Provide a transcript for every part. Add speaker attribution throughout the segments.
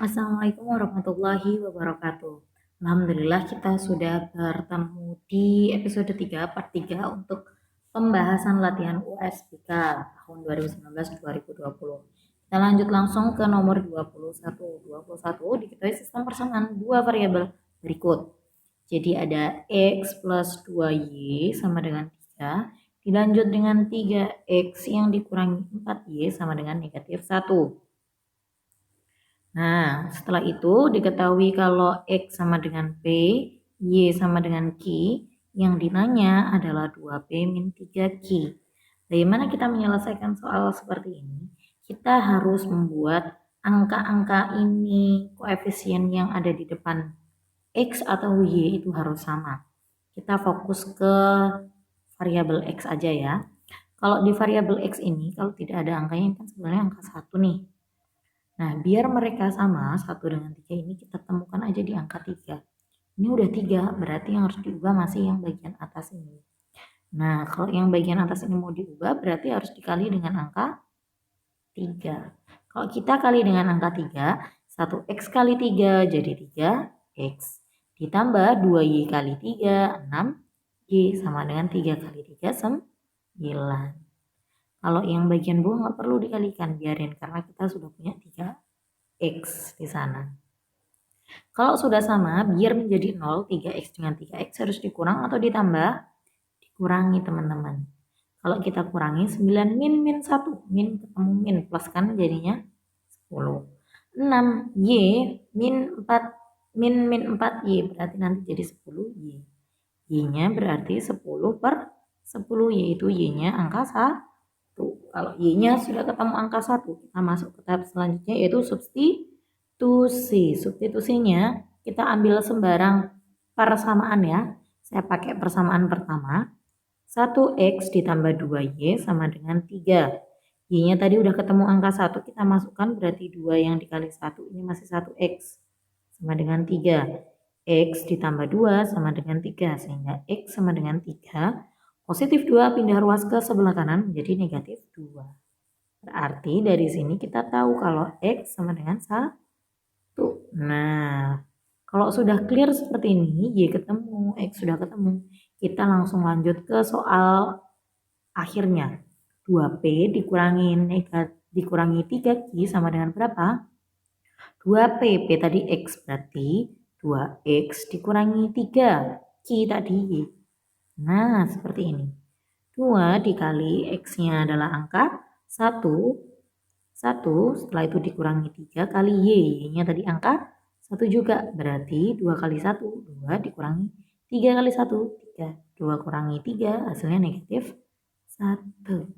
Speaker 1: Assalamualaikum warahmatullahi wabarakatuh. Alhamdulillah kita sudah bertemu di episode 3 part 3 untuk pembahasan latihan USBK tahun 2019-2020. Kita lanjut langsung ke nomor 21. 21 diketahui sistem persamaan dua variabel berikut. Jadi ada X plus 2Y sama dengan 3, dilanjut dengan 3X yang dikurangi 4Y sama dengan negatif 1. Nah, setelah itu diketahui kalau X sama dengan P, Y sama dengan Q, yang dinanya adalah 2P min 3Q. Bagaimana kita menyelesaikan soal seperti ini? Kita harus membuat angka-angka ini, koefisien yang ada di depan X atau Y itu harus sama. Kita fokus ke variabel X aja ya. Kalau di variabel X ini, kalau tidak ada angkanya, kan sebenarnya angka 1 nih. Nah, biar mereka sama, 1 dengan 3 ini kita temukan aja di angka 3. Ini udah 3, berarti yang harus diubah masih yang bagian atas ini. Nah, kalau yang bagian atas ini mau diubah, berarti harus dikali dengan angka 3. Kalau kita kali dengan angka 3, 1x kali 3 jadi 3x. Ditambah 2y kali 3, 6y sama dengan 3 kali 3, 9. Kalau yang bagian bawah nggak perlu dikalikan, biarin karena kita sudah punya 3x di sana. Kalau sudah sama, biar menjadi 0, 3x dengan 3x harus dikurang atau ditambah? Dikurangi teman-teman. Kalau kita kurangi 9 min 1, min ketemu min, plus kan jadinya 10. 6y min 4, min 4y, berarti nanti jadi 10y. Y-nya berarti 10 per 10, yaitu y-nya angka 1. Kalau y-nya sudah ketemu angka 1, kita masuk ke tahap selanjutnya yaitu substitusi. Substitusinya kita ambil sembarang persamaan ya. Saya pakai persamaan pertama. 1x ditambah 2y sama dengan 3. Y-nya tadi udah ketemu angka 1, kita masukkan berarti 2 yang dikali 1, ini masih 1x sama dengan 3. X ditambah 2 sama dengan 3, sehingga X sama dengan 3. Positif 2 pindah ruas ke sebelah kanan menjadi negatif 2. Berarti dari sini kita tahu kalau X sama dengan 1. Nah, kalau sudah clear seperti ini, Y ketemu, X sudah ketemu. Kita langsung lanjut ke soal akhirnya. 2P dikurangi 3Q sama dengan berapa? 2P, P tadi X berarti 2X dikurangi 3, Q tadi Y. Nah, seperti ini. 2 dikali X-nya adalah angka 1. 1, setelah itu dikurangi 3 kali Y. Y-nya tadi angka 1 juga. Berarti 2 kali 1, 2 dikurangi 3 kali 1, 3. 2 kurangi 3, hasilnya negatif 1.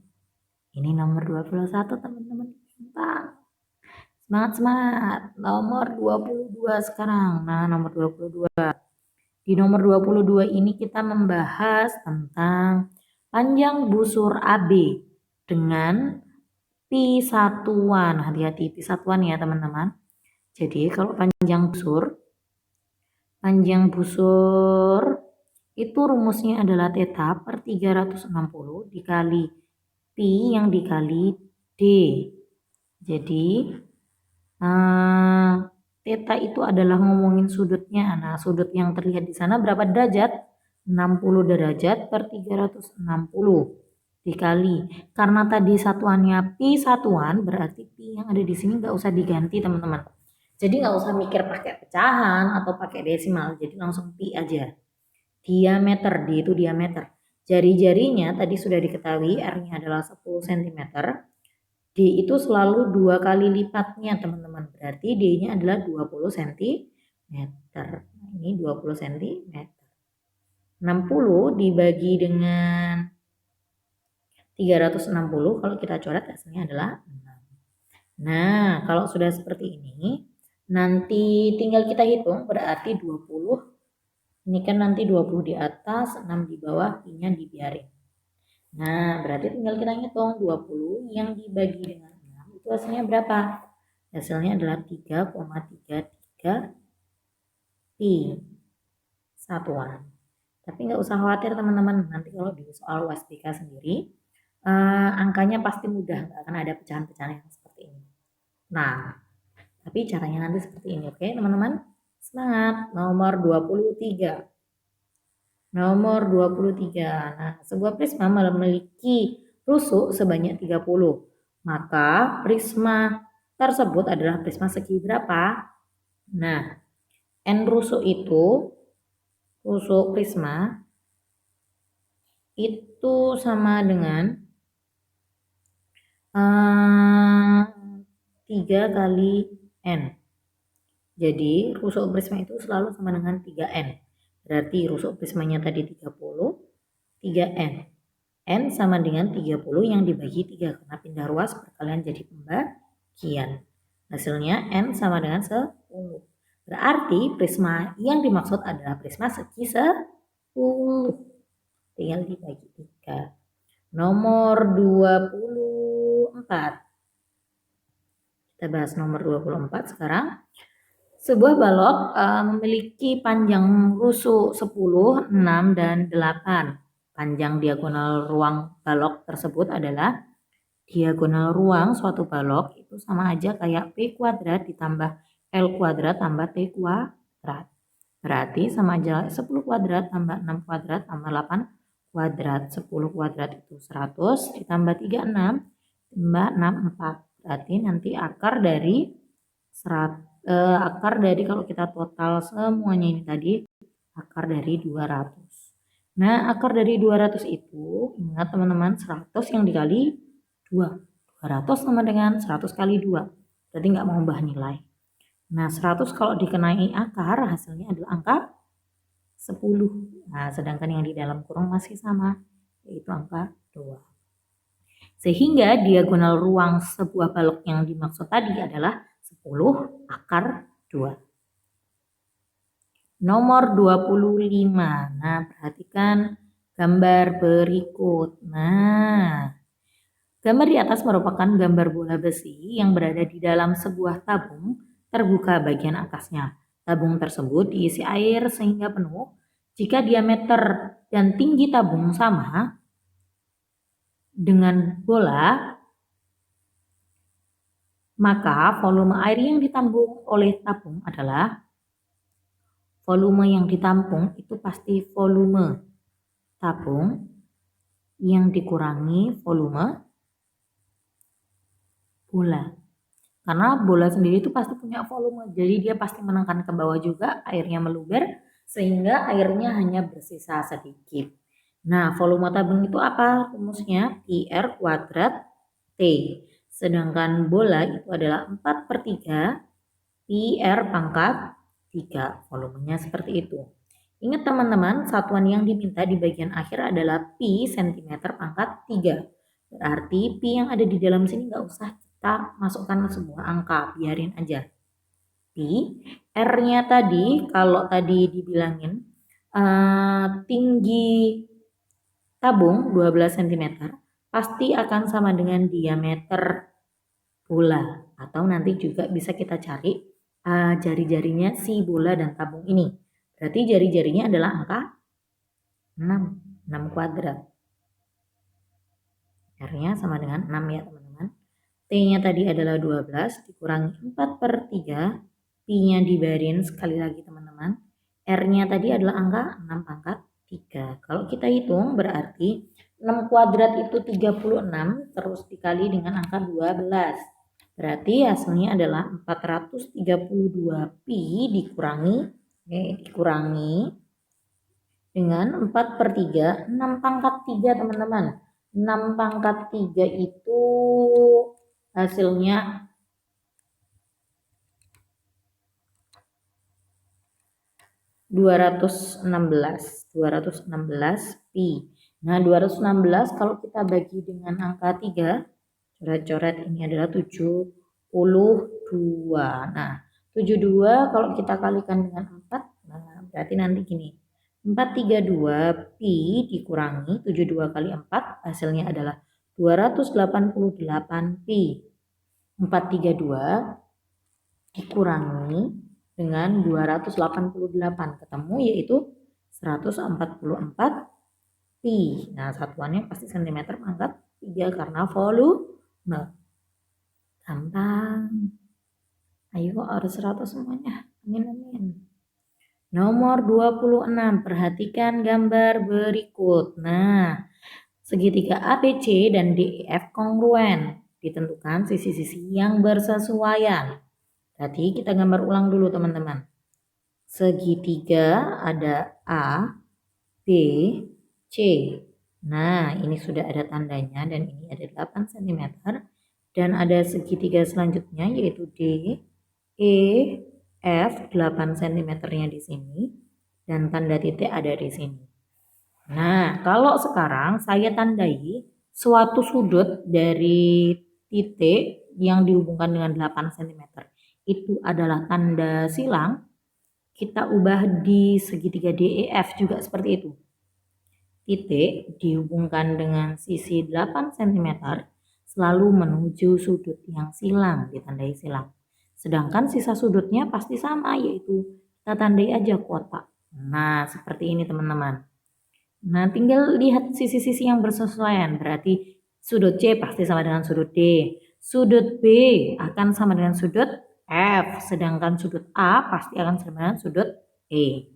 Speaker 1: Ini nomor 21 teman-teman. Gampang. Semangat. Nomor 22 sekarang. Nah, nomor 22. Di nomor 22 ini kita membahas tentang panjang busur AB dengan pi satuan. Hati-hati pi satuan ya teman-teman. Jadi kalau panjang busur itu rumusnya adalah theta per 360 dikali pi yang dikali D. Jadi theta itu adalah ngomongin sudutnya. Nah, sudut yang terlihat di sana berapa derajat? 60 derajat per 360 dikali. Karena tadi satuannya pi satuan, berarti pi yang ada di sini nggak usah diganti teman-teman. Jadi nggak usah mikir pakai pecahan atau pakai desimal. Jadi langsung pi aja. Diameter, D itu diameter. Jari-jarinya tadi sudah diketahui R-nya adalah 10 cm. D itu selalu 2 kali lipatnya teman-teman. Berarti D-nya adalah 20 cm. Ini 20 cm. 60 dibagi dengan 360, kalau kita coret hasilnya adalah 6. Nah, kalau sudah seperti ini, nanti tinggal kita hitung berarti 20. Ini kan nanti 20 di atas, 6 di bawah, pi-nya dibiarin. Nah, berarti tinggal kita hitung 20 yang dibagi dengan 6 itu hasilnya berapa? Hasilnya adalah 3,33 pi satuan. Tapi nggak usah khawatir teman-teman, nanti kalau di soal USBK sendiri, angkanya pasti mudah, nggak akan ada pecahan-pecahan yang seperti ini. Nah, Tapi caranya nanti seperti ini, oke teman-teman? Semangat. Nomor 23. Nomor 23. Nah, sebuah prisma memiliki rusuk sebanyak 30. Maka prisma tersebut adalah prisma segi berapa? Nah, N rusuk itu, rusuk prisma itu sama dengan 3 kali N. Jadi rusuk prisma itu selalu sama dengan 3N. Berarti rusuk prismanya tadi 30, 3N. N sama dengan 30 yang dibagi 3 karena pindah ruas perkalian jadi pembagian. Hasilnya N sama dengan 10. Berarti prisma yang dimaksud adalah prisma segi 10. Tinggal dibagi 3. Nomor 24. Kita bahas nomor 24 sekarang. Sebuah balok memiliki panjang rusuk 10, 6, dan 8. Panjang diagonal ruang balok tersebut adalah diagonal ruang suatu balok itu sama aja kayak P kuadrat ditambah L kuadrat tambah T kuadrat. Berarti sama aja 10 kuadrat tambah 6 kuadrat tambah 8 kuadrat. 10 kuadrat itu 100 ditambah 36 tambah 6, 4. Berarti nanti akar dari 100. Akar dari kalau kita total semuanya ini tadi akar dari 200. Nah, akar dari 200 itu ingat teman-teman 100 yang dikali 2. 200 sama dengan 100 kali 2. Berarti nggak mengubah nilai. Nah, 100 kalau dikenai akar hasilnya adalah angka 10. Nah, sedangkan yang di dalam kurung masih sama yaitu angka 2. Sehingga diagonal ruang sebuah balok yang dimaksud tadi adalah 10 akar 2. Nomor 25. Nah, perhatikan gambar berikut. Nah, gambar di atas merupakan gambar bola besi yang berada di dalam sebuah tabung terbuka bagian atasnya. Tabung tersebut diisi air sehingga penuh. Jika diameter dan tinggi tabung sama dengan bola, maka volume air yang ditampung oleh tabung adalah volume yang ditampung itu pasti volume tabung yang dikurangi volume bola. Karena bola sendiri itu pasti punya volume, jadi dia pasti menekan ke bawah juga, airnya meluber sehingga airnya hanya bersisa sedikit. Nah, volume tabung itu apa rumusnya? PR kuadrat T. Sedangkan bola itu adalah 4/3 PR pangkat 3. Volumenya seperti itu. Ingat teman-teman, satuan yang diminta di bagian akhir adalah pi cm pangkat 3. Berarti pi yang ada di dalam sini nggak usah kita masukkan sebuah angka, biarin aja. Pi, R-nya tadi, kalau tadi dibilangin tinggi tabung 12 cm, pasti akan sama dengan diameter bola. Atau nanti juga bisa kita cari jari-jarinya si bola dan tabung ini. Berarti jari-jarinya adalah angka 6 kuadrat. R-nya sama dengan 6 ya teman-teman. T-nya tadi adalah 12 dikurangi 4/3. Pi-nya dibarin sekali lagi teman-teman. R-nya tadi adalah angka 6 pangkat 3. Kalau kita hitung berarti 6 kuadrat itu 36 terus dikali dengan angka 12. Berarti hasilnya adalah 432 pi dikurangi dengan 4/3, 6 pangkat 3 teman-teman. 6 pangkat 3 itu hasilnya 216 pi. Nah, 216 kalau kita bagi dengan angka 3, coret-coret ini adalah 72. Nah, 72 kalau kita kalikan dengan 4, nah berarti nanti gini. 432 pi dikurangi 72 kali 4 hasilnya adalah 288 pi. 432 dikurangi dengan 288 ketemu yaitu 144 pi. Nah, satuannya pasti cm pangkat 3 karena volume. Gampang. Ayo harus 100 semuanya. Amin amin. Nomor 26, perhatikan gambar berikut. Nah, segitiga ABC dan DEF kongruen. Ditentukan sisi-sisi yang bersesuaian. Berarti kita gambar ulang dulu teman-teman. Segitiga ada A, B, C. Nah, ini sudah ada tandanya dan ini ada 8 cm. Dan ada segitiga selanjutnya yaitu D, E, F 8 cm-nya di sini dan tanda titik ada di sini. Nah, kalau sekarang saya tandai suatu sudut dari titik yang dihubungkan dengan 8 cm itu adalah tanda silang, kita ubah di segitiga DEF juga seperti itu. Titik dihubungkan dengan sisi 8 cm selalu menuju sudut yang silang, ditandai silang. Sedangkan sisa sudutnya pasti sama, yaitu kita tandai aja kotak. Nah, seperti ini teman-teman. Nah, tinggal lihat sisi-sisi yang bersesuaian. Berarti sudut C pasti sama dengan sudut D. Sudut B akan sama dengan sudut F. Sedangkan sudut A pasti akan sama dengan sudut E.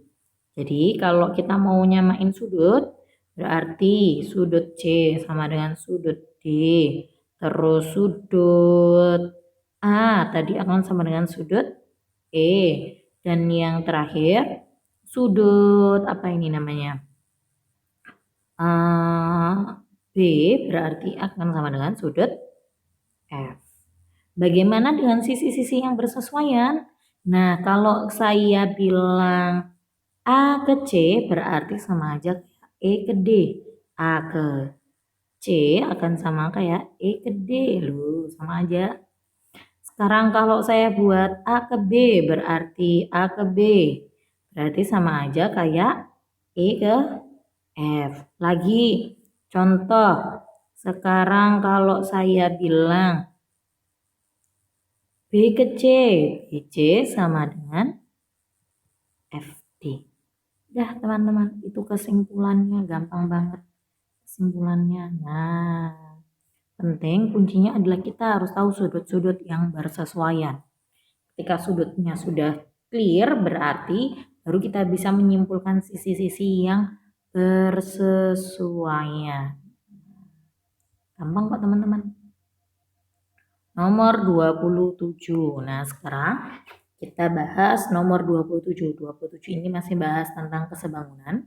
Speaker 1: Jadi kalau kita mau nyamain sudut, berarti sudut C sama dengan sudut D. Terus sudut A tadi akan sama dengan sudut E. Dan yang terakhir, sudut apa ini namanya? B berarti akan sama dengan sudut F. Bagaimana dengan sisi-sisi yang bersesuaian? Nah, kalau saya bilang A ke C berarti sama aja kayak E ke D. A ke C akan sama kayak E ke D loh, sama aja. Sekarang kalau saya buat A ke B berarti A ke B. Berarti sama aja kayak E ke F. Lagi contoh, sekarang kalau saya bilang B ke C, BC sama dengan FD. Dah teman-teman, itu kesimpulannya gampang banget. Kesimpulannya, nah penting kuncinya adalah kita harus tahu sudut-sudut yang bersesuaian. Ketika sudutnya sudah clear berarti baru kita bisa menyimpulkan sisi-sisi yang bersesuaian. Gampang kok teman-teman. Nomor 27. Nah, sekarang kita bahas nomor 27. 27 ini masih bahas tentang kesebangunan.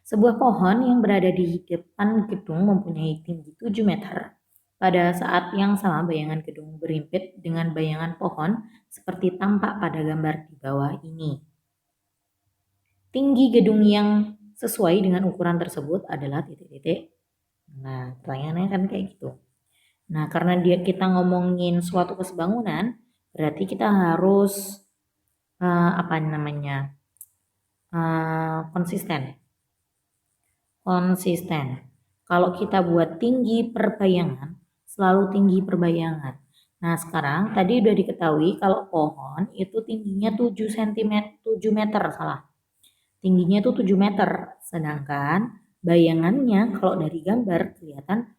Speaker 1: Sebuah pohon yang berada di depan gedung mempunyai tinggi 7 meter. Pada saat yang sama bayangan gedung berhimpit dengan bayangan pohon seperti tampak pada gambar di bawah ini. Tinggi gedung yang sesuai dengan ukuran tersebut adalah titik-titik. Nah, pertanyaannya kan kayak gitu. Nah, karena kita ngomongin suatu kesebangunan, berarti kita harus konsisten. Konsisten. Kalau kita buat tinggi perbayangan, selalu tinggi perbayangan. Nah, sekarang tadi udah diketahui kalau pohon itu tingginya 7 cm, 7 meter, salah. Tingginya itu 7 meter. Sedangkan bayangannya kalau dari gambar kelihatan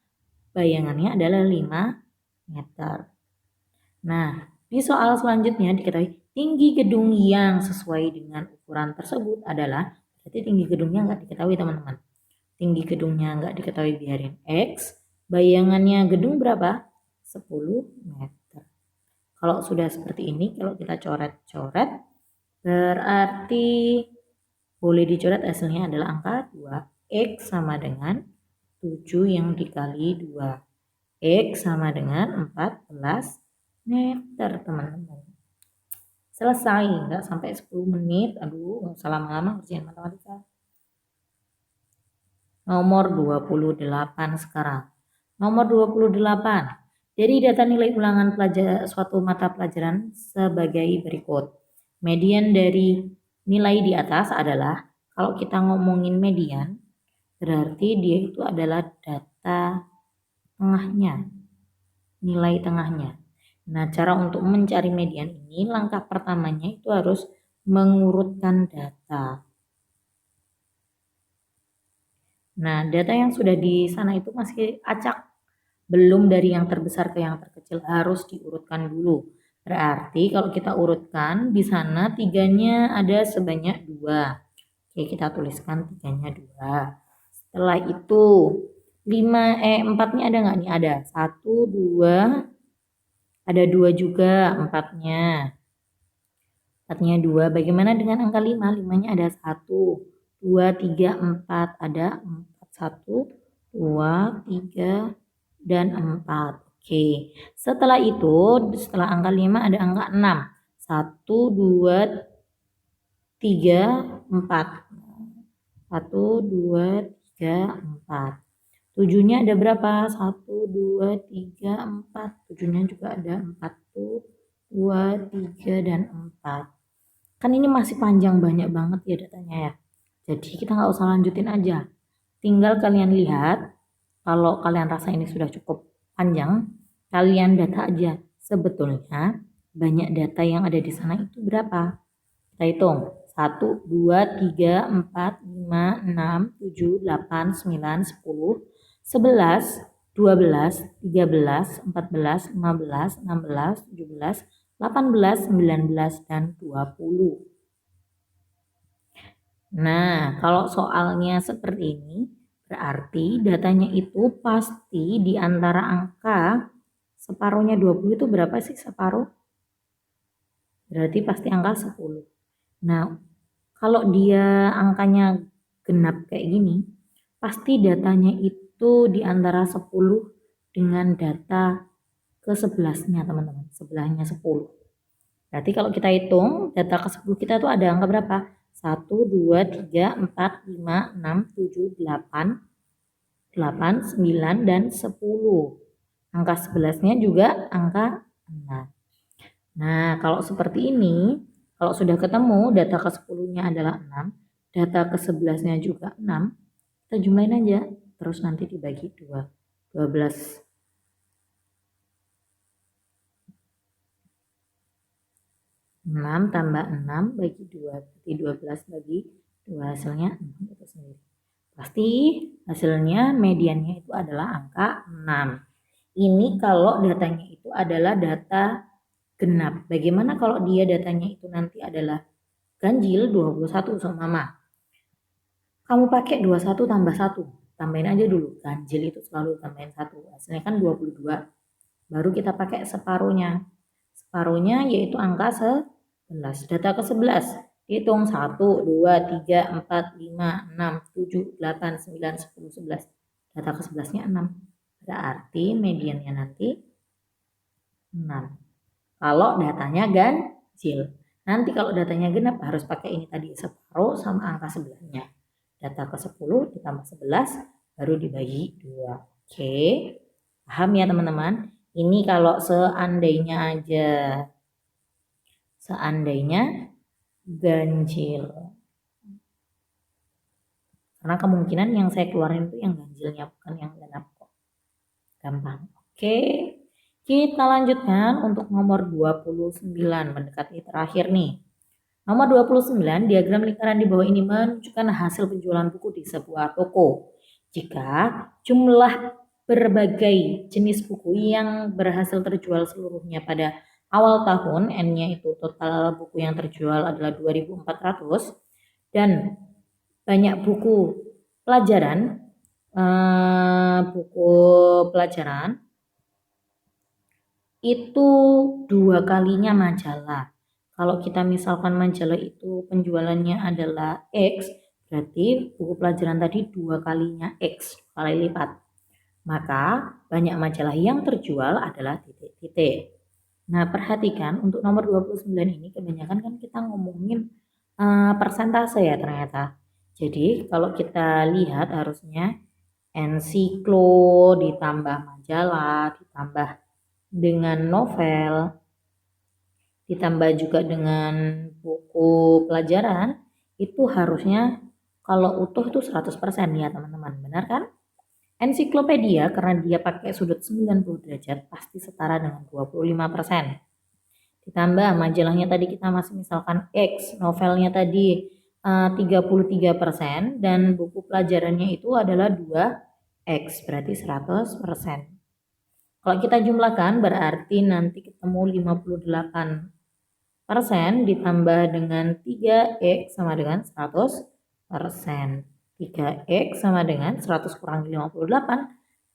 Speaker 1: bayangannya adalah 5 meter. Nah, di soal selanjutnya diketahui tinggi gedung yang sesuai dengan ukuran tersebut adalah, berarti tinggi gedungnya nggak diketahui teman-teman. Tinggi gedungnya nggak diketahui, biarin X. Bayangannya gedung berapa? 10 meter. Kalau sudah seperti ini, kalau kita coret-coret, berarti boleh dicoret hasilnya adalah angka 2. X sama dengan 7 yang dikali 2. X sama dengan 14 meter teman-teman. Selesai, nggak sampai 10 menit. Aduh, nggak usah lama-lama kerjaan matematika. Nomor 28 sekarang. Nomor 28. Dari data nilai ulangan suatu mata pelajaran sebagai berikut. Median dari nilai di atas adalah, kalau kita ngomongin median, berarti dia itu adalah data tengahnya, nilai tengahnya. Nah, cara untuk mencari median ini, langkah pertamanya itu harus mengurutkan data. Nah, data yang sudah di sana itu masih acak, belum dari yang terbesar ke yang terkecil, harus diurutkan dulu. Berarti kalau kita urutkan di sana 3-nya ada sebanyak 2. Oke, kita tuliskan 3-nya 2. Setelah itu 4-nya ada nggak nih? Ada 1, 2, ada 2 juga 4-nya. 4-nya 2. Bagaimana dengan angka 5? 5-nya ada 1, 2, 3, 4. Ada 4. 1, 2, 3, dan 4. Oke. Setelah itu, setelah angka 5 ada angka 6. 1, 2, 3, 4. 1, 2, 3, 4. 7-nya ada berapa? 1, 2, 3, 4. 7-nya juga ada 4. 1, 2, 3, dan 4. Kan ini masih panjang, banyak banget ya datanya ya. Jadi kita nggak usah lanjutin aja. Tinggal kalian lihat, kalau kalian rasa ini sudah cukup panjang, kalian data aja. Sebetulnya banyak data yang ada di sana itu berapa? Kita hitung. 1, 2, 3, 4, 5, 6, 7, 8, 9, 10, 11, 12, 13, 14, 15, 16, 17, 18, 19, dan 20. Nah, kalau soalnya seperti ini, berarti datanya itu pasti di antara angka separuhnya 20 itu berapa sih separuh? Berarti pasti angka 10. Nah, kalau dia angkanya genap kayak gini, pasti datanya itu di antara 10 dengan data ke-11-nya teman-teman. Sebelahnya 10. Berarti kalau kita hitung data ke-10 kita tuh ada angka berapa? 1, 2, 3, 4, 5, 6, 7, 8, 9, dan 10. Angka 11-nya juga angka 6. Nah, kalau seperti ini, kalau sudah ketemu data ke-10-nya adalah 6, data ke-11-nya juga 6, kita jumlahin aja. Terus nanti dibagi 2. 12. 6 tambah 6 bagi 2. Berarti 12 bagi 2 hasilnya 6 itu sendiri. Pasti hasilnya mediannya itu adalah angka 6. Ini kalau datanya itu adalah data genap. Bagaimana kalau dia datanya itu nanti adalah ganjil 21 sama mama? Kamu pakai 21 tambah 1. Tambahin aja dulu. Ganjil itu selalu tambahin 1. Hasilnya kan 22. Baru kita pakai separuhnya. Separuhnya yaitu angka 11. Data ke 11. Hitung 1, 2, 3, 4, 5, 6, 7, 8, 9, 10, 11. Data ke 11-nya 6. Berarti mediannya nanti 6. Kalau datanya ganjil. Nanti kalau datanya genap harus pakai ini tadi, separuh sama angka sebelahnya. Data ke 10 ditambah 11 baru dibagi 2. Oke. Paham ya teman-teman? Ini kalau seandainya aja. Seandainya ganjil. Karena kemungkinan yang saya keluarin itu yang ganjilnya, bukan yang genap kok. Gampang. Oke. Kita lanjutkan untuk nomor 29, mendekati terakhir nih. Nomor 29, diagram lingkaran di bawah ini menunjukkan hasil penjualan buku di sebuah toko. Jika jumlah berbagai jenis buku yang berhasil terjual seluruhnya pada awal tahun, N-nya itu total buku yang terjual adalah 2.400, dan banyak buku pelajaran, itu 2 kalinya majalah. Kalau kita misalkan majalah itu penjualannya adalah X, berarti buku pelajaran tadi 2 kalinya X, kali lipat. Maka banyak majalah yang terjual adalah titik-titik. Nah, perhatikan untuk nomor 29 ini kebanyakan kan kita ngomongin persentase ya ternyata. Jadi kalau kita lihat harusnya ensiklo ditambah majalah ditambah dengan novel ditambah juga dengan buku pelajaran itu harusnya kalau utuh itu 100% ya teman-teman, benar kan? Ensiklopedia karena dia pakai sudut 90 derajat pasti setara dengan 25%. Ditambah majalahnya tadi kita masih misalkan X, novelnya tadi 33% dan buku pelajarannya itu adalah 2X, berarti 100%. Kalau kita jumlahkan berarti nanti ketemu 58% ditambah dengan 3X sama dengan 100%. 3X sama dengan 100 kurang 58,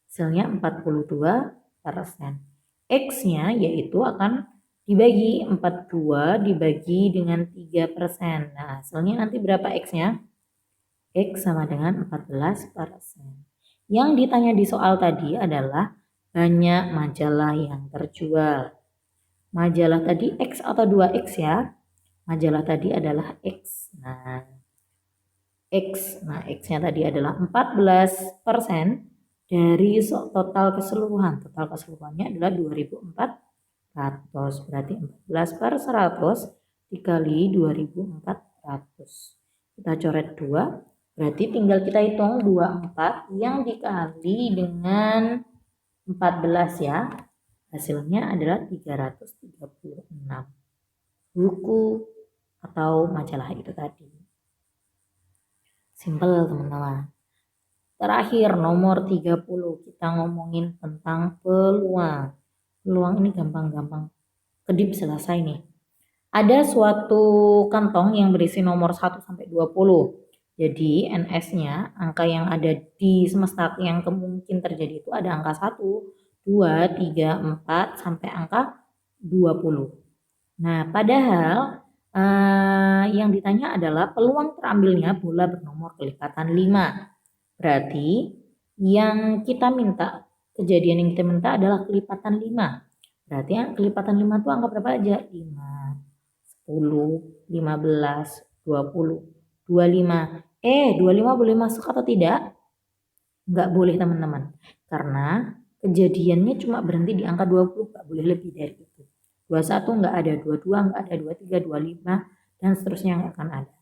Speaker 1: hasilnya 42%. X-nya yaitu akan dibagi 42 dibagi dengan 3%. Nah, hasilnya nanti berapa X-nya? X sama dengan 14%. Yang ditanya di soal tadi adalah banyak majalah yang terjual. Majalah tadi X atau 2X ya? Majalah tadi adalah X. Nah, X-nya tadi adalah 14% dari total keseluruhan. Total keseluruhannya adalah 2.400. Berarti 14/100 dikali 2.400. Kita coret 2. Berarti tinggal kita hitung 24 yang dikali dengan 14 ya. Hasilnya adalah 336 buku atau majalah itu tadi. Simple teman-teman. Terakhir nomor 30 kita ngomongin tentang peluang. Peluang ini gampang-gampang. Kedip selesai nih. Ada suatu kantong yang berisi nomor 1 sampai 20. Jadi NS-nya, angka yang ada di semesta yang kemungkinan terjadi itu ada angka 1, 2, 3, 4 sampai angka 20. Nah, padahal yang ditanya adalah peluang terambilnya bola bernomor kelipatan 5. Berarti yang kita minta, kejadian yang kita minta adalah kelipatan 5. Berarti kelipatan 5 itu angka berapa aja? 5, 10, 15, 20, 25. 25 boleh masuk atau tidak? Enggak boleh teman-teman. Karena kejadiannya cuma berhenti di angka 20, enggak boleh lebih dari itu. 21 enggak ada, 22 enggak ada, 23, 25 dan seterusnya enggak akan ada.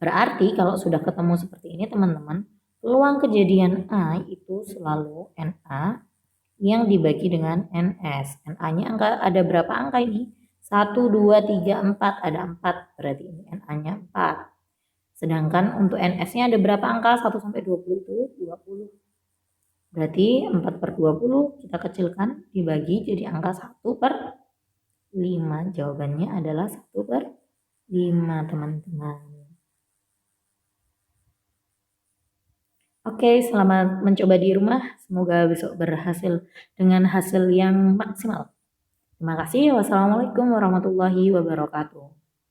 Speaker 1: Berarti kalau sudah ketemu seperti ini teman-teman, peluang kejadian A itu selalu NA yang dibagi dengan NS. NA-nya ada berapa angka ini? 1, 2, 3, 4. Ada 4. Berarti ini NA-nya 4. Sedangkan untuk NS-nya ada berapa angka? 1 sampai 20 itu 20. Berarti 4/20 kita kecilkan dibagi jadi angka 1/5. Jawabannya adalah 1/5 teman-teman. Oke, selamat mencoba di rumah. Semoga besok berhasil dengan hasil yang maksimal. Terima kasih. Wassalamualaikum warahmatullahi wabarakatuh.